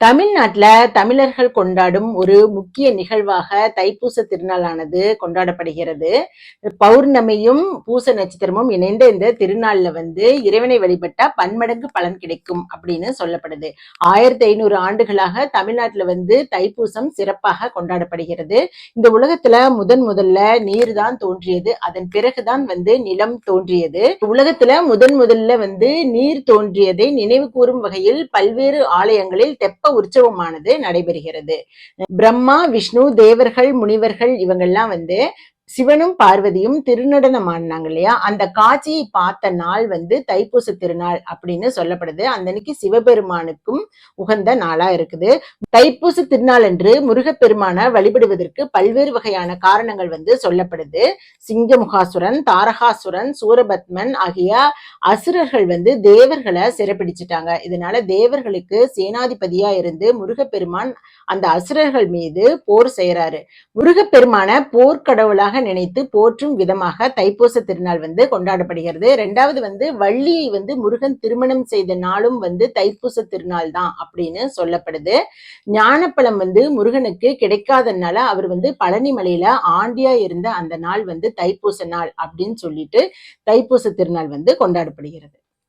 தமிழ்நாட்டுல தமிழர்கள் கொண்டாடும் ஒரு முக்கிய நிகழ்வாக தைப்பூச திருநாளானது கொண்டாடப்படுகிறது. பௌர்ணமியும் பூச நட்சத்திரமும் இணைந்த இந்த திருநாள்ல இறைவனை வழிபட்டா பன்மடங்கு பலன் கிடைக்கும் அப்படின்னு சொல்லப்படுது. 1500 ஆண்டுகளாக தமிழ்நாட்டுல தைப்பூசம் சிறப்பாக கொண்டாடப்படுகிறது. இந்த உலகத்துல முதல்ல நீர் தான் தோன்றியது. அதன் பிறகுதான் நிலம் தோன்றியது. உலகத்துல முதல்ல நீர் தோன்றியதை நினைவு கூறும் வகையில் பல்வேறு ஆலயங்களில் தெப்ப உற்சவமானது நடைபெறுகிறது. பிரம்மா, விஷ்ணு, தேவர்கள், முனிவர்கள் இவங்கெல்லாம் சிவனும் பார்வதியும் திருநடனம் ஆடினாங்க இல்லையா, அந்த காட்சியை பார்த்த நாள் தைப்பூச திருநாள் அப்படின்னு சொல்லப்படுது. அந்த அன்னைக்கு சிவபெருமானுக்கும் உகந்த நாளா இருக்குது. தைப்பூச திருநாள் என்று முருகப்பெருமான வழிபடுவதற்கு பல்வேறு வகையான காரணங்கள் சொல்லப்படுது. சிங்கமுகாசுரன், தாரகாசுரன், சூரபத்மன் ஆகிய அசுரர்கள் தேவர்களை சிறைப்பிடிச்சிட்டாங்க. இதனால தேவர்களுக்கு சேனாதிபதியா இருந்து முருகப்பெருமான் அந்த அசுரர்கள் மீது போர் செய்யறாரு. முருகப்பெருமான போர்க்கடவுளாக நினைத்து போற்றும் விதமாக தைப்பூச திருநாள் கொண்டாடப்படுகிறது. ரெண்டாவது வள்ளியை முருகன் திருமணம் செய்த நாளும் தைப்பூச திருநாள் தான் அப்படின்னு சொல்லப்படுது. ஞானப்பழம் முருகனுக்கு கிடைக்காதனால அவர் பழனி மலையில ஆண்டியா இருந்த அந்த நாள் தைப்பூச நாள் அப்படின்னு சொல்லிட்டு தைப்பூச திருநாள் கொண்டாடப்படுகிறது.